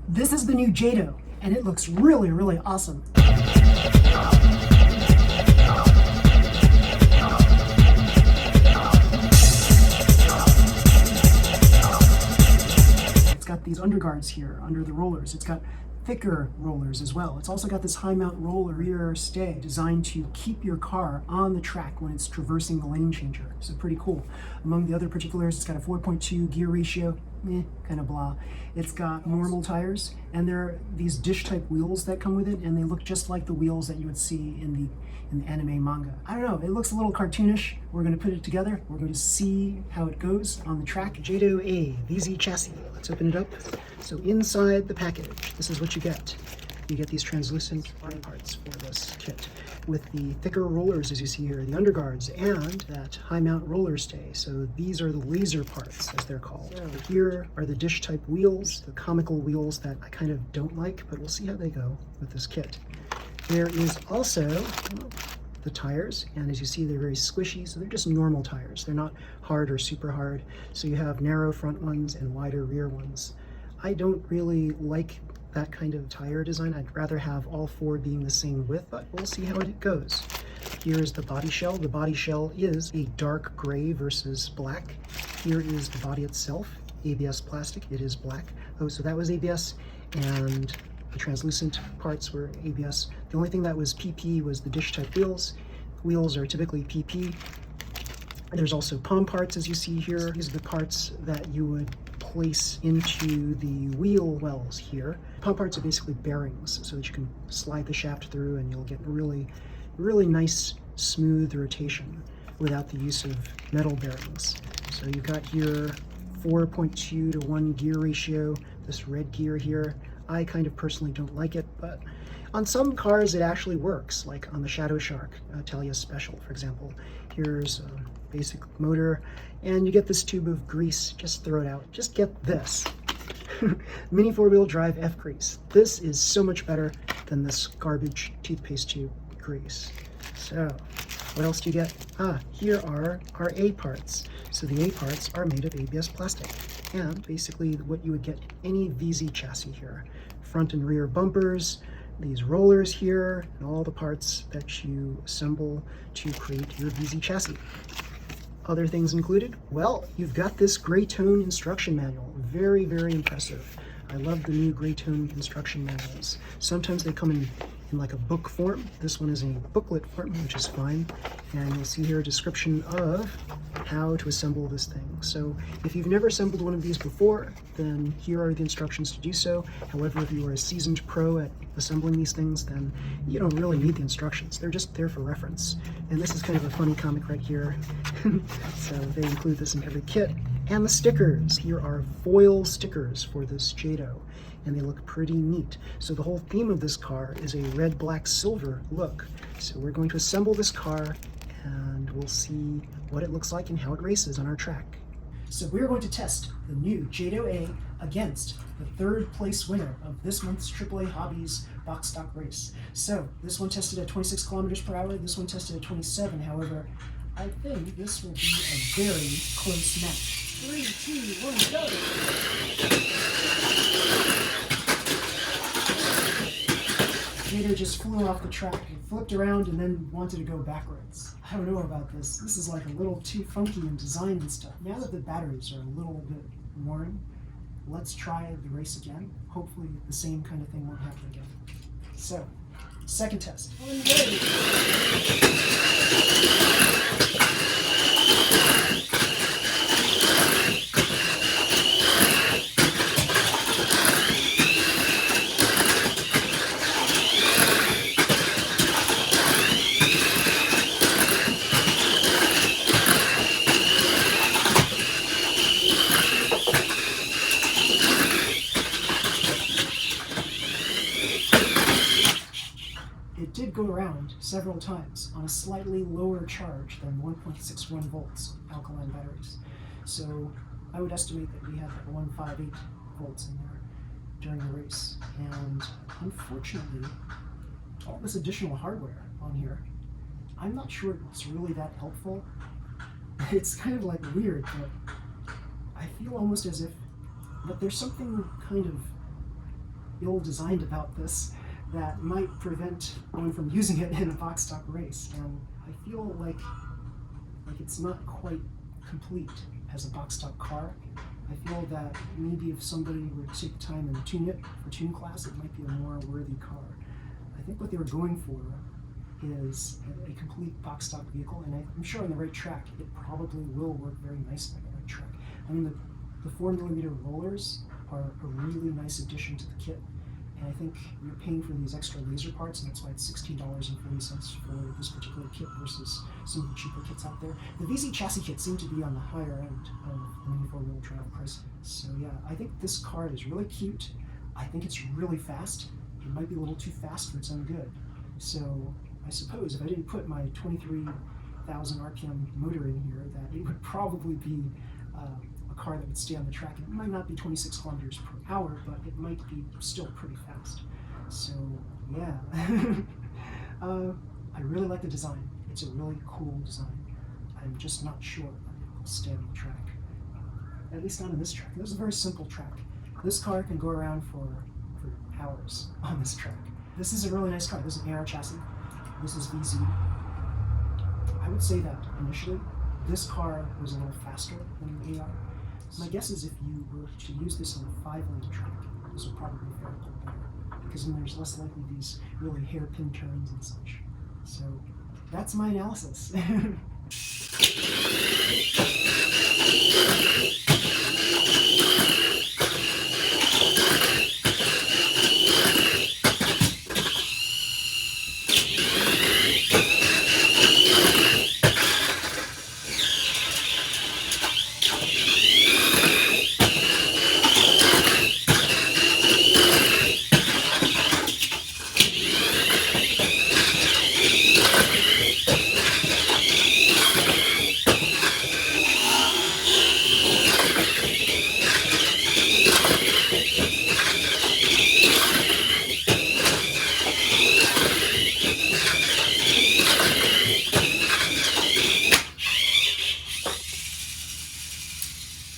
This is the new Jado, and it looks really, really awesome. It's got these underguards here under the rollers. It's got thicker rollers as well. It's also got this high mount roller rear stay designed to keep your car on the track when it's traversing the lane changer. So pretty cool. Among the other particulars, it's got a 4.2 gear ratio, kind of blah. It's got normal tires, and there are these dish type wheels that come with it, and they look just like the wheels that you would see in the anime manga. I don't know, it looks a little cartoonish. We're going to put it together. We're going to see how it goes on the track. Jado A VZ chassis. Let's open it up. So inside the package, this is what you get. You get these translucent body parts for this kit with the thicker rollers, as you see here, the underguards, and that high mount roller stay. So these are the laser parts, as they're called. So here are the dish type wheels, the comical wheels that I kind of don't like, but we'll see how they go with this kit. There is also the tires, and as you see, they're very squishy, so they're just normal tires. They're not hard or super hard. So you have narrow front ones and wider rear ones. I don't really like that kind of tire design. I'd rather have all four being the same width, but we'll see how it goes. Here's the body shell. The body shell is a dark gray versus black. Here is the body itself, ABS plastic. It is black. Oh, so that was ABS, and the translucent parts were ABS. The only thing that was PP was the dish type wheels. Wheels are typically PP. There's also palm parts, as you see here. These are the parts that you would place into the wheel wells here. Palm parts are basically bearings so that you can slide the shaft through and you'll get really, really nice smooth rotation without the use of metal bearings. So you've got here 4.2 to 1 gear ratio, this red gear here. I kind of personally don't like it, but on some cars it actually works, like on the Shadow Shark Tamiya Special, for example. Here's a basic motor, and you get this tube of grease. Just throw it out. Just get this. Mini 4-wheel drive F-grease. This is so much better than this garbage toothpaste tube grease. So, what else do you get? Here are our A parts. So the A parts are made of ABS plastic, and basically what you would get in any VZ chassis here. Front and rear bumpers, these rollers here, and all the parts that you assemble to create your VZ chassis. Other things included? Well, you've got this gray tone instruction manual. Very, very impressive. I love the new gray tone instruction manuals. Sometimes they come in like a book form. This one is in a booklet form, which is fine. And you'll see here a description of how to assemble this thing. So if you've never assembled one of these before, then here are the instructions to do so. However, if you are a seasoned pro at assembling these things, then you don't really need the instructions. They're just there for reference. And this is kind of a funny comic right here. So they include this in every kit. And the stickers. Here are foil stickers for this Jado, and they look pretty neat. So the whole theme of this car is a red, black, silver look. So we're going to assemble this car, and we'll see what it looks like and how it races on our track. So we're going to test the new Jado A against the third place winner of this month's AAA Hobbies box stock race. So this one tested at 26 kilometers per hour, this one tested at 27. However, I think this will be a very close match. 3, 2, 1, go! Jado just flew off the track. He flipped around and then wanted to go backwards. I don't know about this. This is like a little too funky in design and stuff. Now that the batteries are a little bit worn, let's try the race again. Hopefully the same kind of thing won't happen again. So, second test. It did go around several times on a slightly lower charge than 1.61 volts alkaline batteries. So I would estimate that we had like 158 volts in there during the race. And unfortunately, all this additional hardware on here, I'm not sure it's really that helpful. It's kind of like weird, but I feel almost as if, but there's something kind of ill-designed about this that might prevent one from using it in a box stock race. And I feel like it's not quite complete as a box stock car. I feel that maybe if somebody were to take the time and tune it for tune class, it might be a more worthy car. I think what they were going for is a complete box stock vehicle, and I'm sure on the right track it probably will work very nicely on the right track. I mean, the 4mm rollers are a really nice addition to the kit, and I think you're paying for these extra laser parts, and that's why it's $16.40 for this particular kit versus some of the cheaper kits out there. The VZ chassis kits seem to be on the higher end of Mini 4-wheel drive pricing. So yeah, I think this car is really cute. I think it's really fast. It might be a little too fast for its own good. So I suppose if I didn't put my 23,000 RPM motor in here, that it would probably be a car that would stay on the track. It might not be 26 kilometers per hour, but it might be still pretty fast. So yeah, I really like the design. It's a really cool design. I'm just not sure that it'll stay on the track, at least not on this track. This is a very simple track. This car can go around for hours on this track. This is a really nice car. This is an AR chassis. This is VZ. I would say that initially, this car was a little faster than the AR. My guess is if you were to use this on a 5-lane track, this would probably fare a little better, because then there's less likely these really hairpin turns and such. So that's my analysis.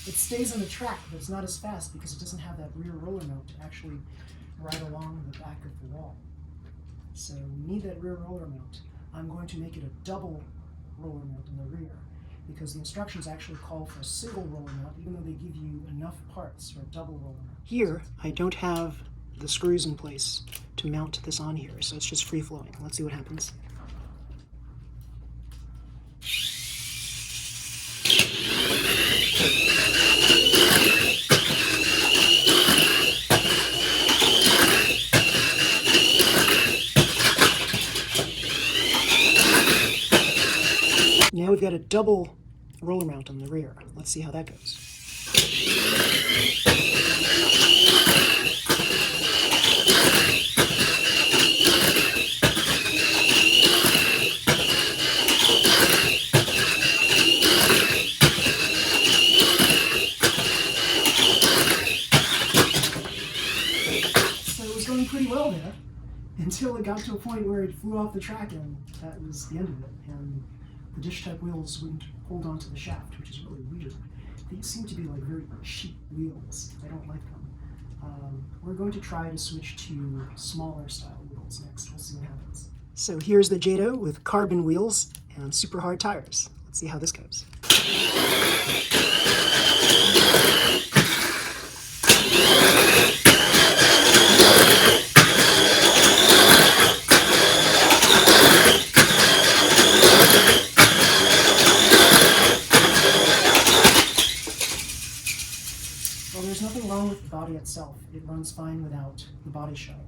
It stays on the track, but it's not as fast because it doesn't have that rear roller mount to actually ride along the back of the wall. So we need that rear roller mount. I'm going to make it a double roller mount in the rear, because the instructions actually call for a single roller mount, even though they give you enough parts for a double roller mount. Here, I don't have the screws in place to mount this on here, so it's just free flowing. Let's see what happens. Now we've got a double roller mount on the rear. Let's see how that goes. So it was going pretty well there, until it got to a point where it flew off the track, and that was the end of it. And the dish-type wheels wouldn't hold onto the shaft, which is really weird. These seem to be like very cheap wheels. I don't like them. We're going to try to switch to smaller style wheels next. We'll see what happens. So here's the Jado with carbon wheels and super hard tires. Let's see how this goes. Well, there's nothing wrong with the body itself. It runs fine without the body shell.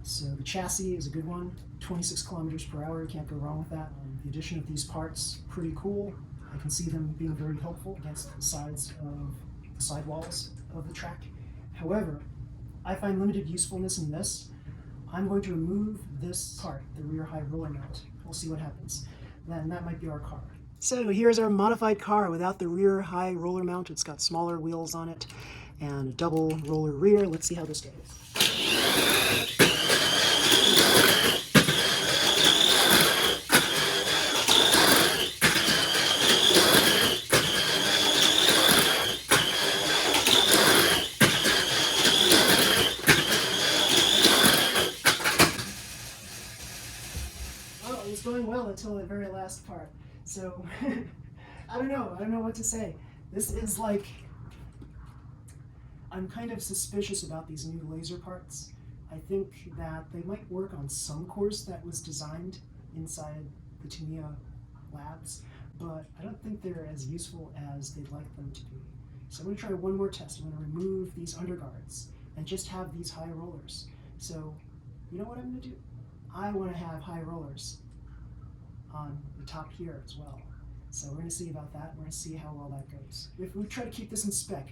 So the chassis is a good one. 26 kilometers per hour, you can't go wrong with that. The addition of these parts, pretty cool. I can see them being very helpful against the sides of the sidewalls of the track. However, I find limited usefulness in this. I'm going to remove this part, the rear high roller mount. We'll see what happens. Then that might be our car. So here's our modified car without the rear high roller mount. It's got smaller wheels on it and a double roller rear. Let's see how this goes. well until the very last part. So I don't know what to say. This is like, I'm kind of suspicious about these new laser parts. I think that they might work on some course that was designed inside the Tamiya labs, but I don't think they're as useful as they'd like them to be. So I'm going to try one more test. I'm going to remove these underguards and just have these high rollers. So you know what I'm going to do? I want to have high rollers on the top here as well. So we're going to see about that. We're going to see how well that goes. If we try to keep this in spec,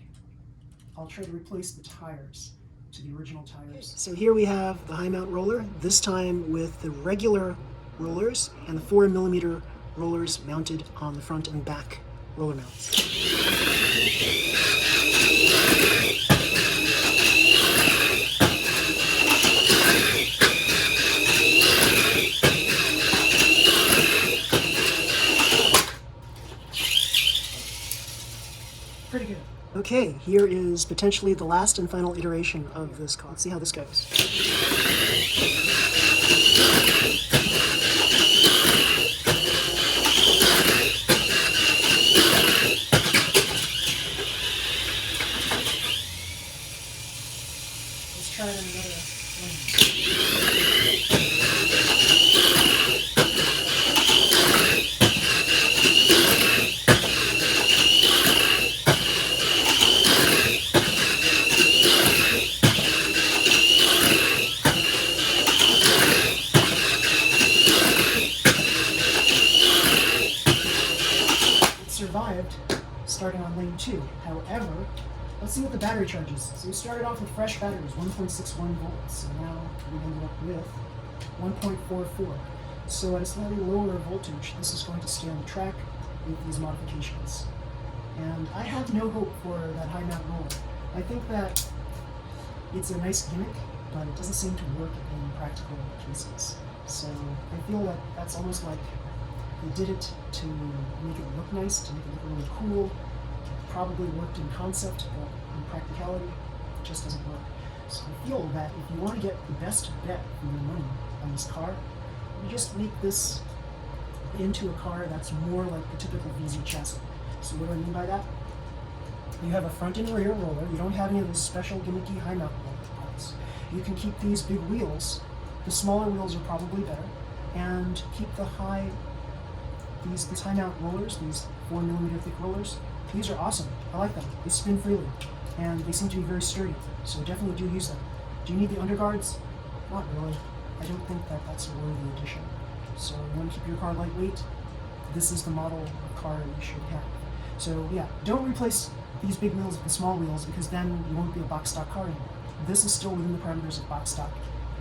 I'll try to replace the tires to the original tires. So here we have the high mount roller, this time with the regular rollers and the 4mm rollers mounted on the front and back roller mounts. Pretty good. Okay, here is potentially the last and final iteration of this car. Let's see how this goes. Let's try it on another one. Survived starting on lane 2. However, let's see what the battery charge is. So we started off with fresh batteries, 1.61 volts, so now we ended up with 1.44. So at a slightly lower voltage, this is going to stay on the track with these modifications. And I have no hope for that high mount roller. I think that it's a nice gimmick, but it doesn't seem to work in practical cases. So I feel that that's almost like they did it to make it look nice, to make it look really cool. It probably worked in concept, but in practicality, it just doesn't work. So I feel that if you want to get the best bet for your money on this car, you just make this into a car that's more like the typical VZ chassis. So what do I mean by that? You have a front and rear roller. You don't have any of those special gimmicky high mount parts. You can keep these big wheels. The smaller wheels are probably better, and keep the these high mount rollers, these 4mm thick rollers. These are awesome. I like them. They spin freely, and they seem to be very sturdy. So definitely do use them. Do you need the underguards? Not really. I don't think that that's a worthy addition. So you want to keep your car lightweight? This is the model of car you should have. So yeah, don't replace these big wheels with the small wheels, because then you won't be a box stock car anymore. This is still within the parameters of box stock,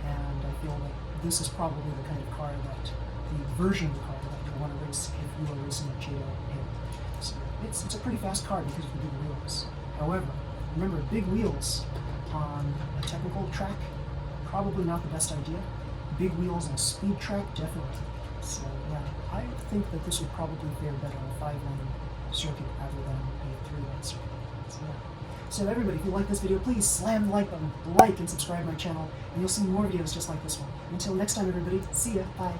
and I feel that this is probably the kind of car that, the version of the car that you want to race if you are racing a Jado A. So it's a pretty fast car because of the big wheels. However, remember, big wheels on a technical track, probably not the best idea. Big wheels on a speed track, definitely. So yeah, I think that this would probably fare better on a 5-lane circuit rather than a 3-lane circuit. So yeah. So everybody, if you like this video, please slam the like button, like and subscribe to my channel, and you'll see more videos just like this one. Until next time, everybody, see ya, bye.